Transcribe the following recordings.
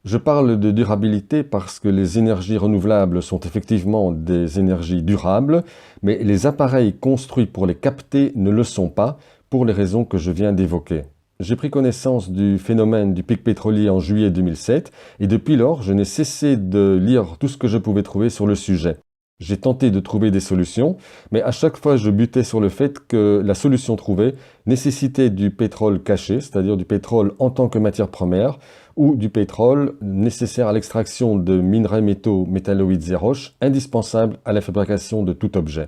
Je parle de durabilité parce que les énergies renouvelables sont effectivement des énergies durables, mais les appareils construits pour les capter ne le sont pas, pour les raisons que je viens d'évoquer. J'ai pris connaissance du phénomène du pic pétrolier en juillet 2007 et depuis lors, je n'ai cessé de lire tout ce que je pouvais trouver sur le sujet. J'ai tenté de trouver des solutions, mais à chaque fois je butais sur le fait que la solution trouvée nécessitait du pétrole caché, c'est-à-dire du pétrole en tant que matière première, ou du pétrole nécessaire à l'extraction de minerais métaux, métalloïdes et roches, indispensables à la fabrication de tout objet.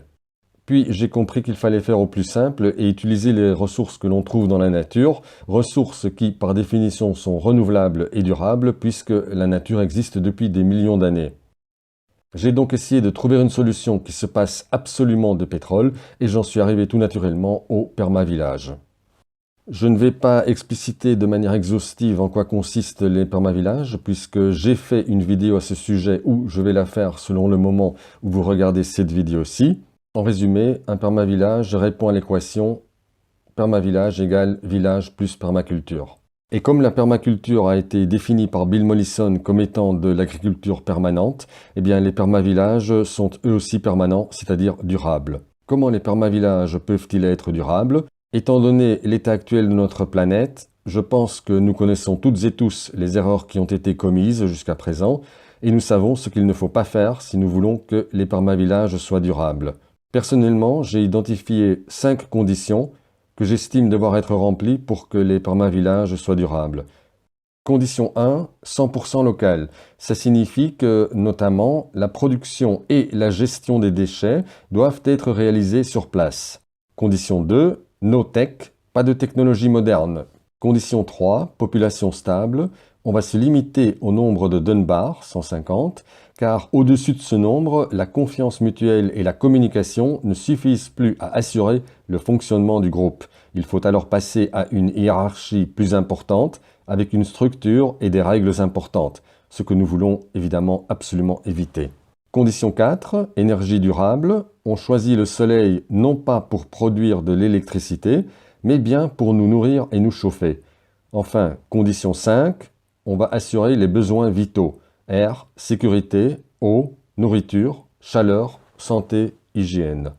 Puis j'ai compris qu'il fallait faire au plus simple et utiliser les ressources que l'on trouve dans la nature, ressources qui par définition sont renouvelables et durables puisque la nature existe depuis des millions d'années. J'ai donc essayé de trouver une solution qui se passe absolument de pétrole et j'en suis arrivé tout naturellement au permavillage. Je ne vais pas expliciter de manière exhaustive en quoi consistent les permavillages, puisque j'ai fait une vidéo à ce sujet ou je vais la faire selon le moment où vous regardez cette vidéo-ci. En résumé, un permavillage répond à l'équation permavillage égale village plus permaculture. Et comme la permaculture a été définie par Bill Mollison comme étant de l'agriculture permanente, eh bien les permavillages sont eux aussi permanents, c'est-à-dire durables. Comment les permavillages peuvent-ils être durables? Étant donné l'état actuel de notre planète, je pense que nous connaissons toutes et tous les erreurs qui ont été commises jusqu'à présent et nous savons ce qu'il ne faut pas faire si nous voulons que les permavillages soient durables. Personnellement, j'ai identifié 5 conditions que j'estime devoir être remplies pour que les permavillages soient durables. Condition 1, 100% local. Ça signifie que, notamment, la production et la gestion des déchets doivent être réalisées sur place. Condition 2, no tech, pas de technologie moderne. Condition 3, population stable. On va se limiter au nombre de Dunbar, 150, car au-dessus de ce nombre, la confiance mutuelle et la communication ne suffisent plus à assurer le fonctionnement du groupe. Il faut alors passer à une hiérarchie plus importante, avec une structure et des règles importantes, ce que nous voulons évidemment absolument éviter. Condition 4, énergie durable. On choisit le soleil non pas pour produire de l'électricité, mais bien pour nous nourrir et nous chauffer. Enfin, condition 5, on va assurer les besoins vitaux. Air, sécurité, eau, nourriture, chaleur, santé, hygiène.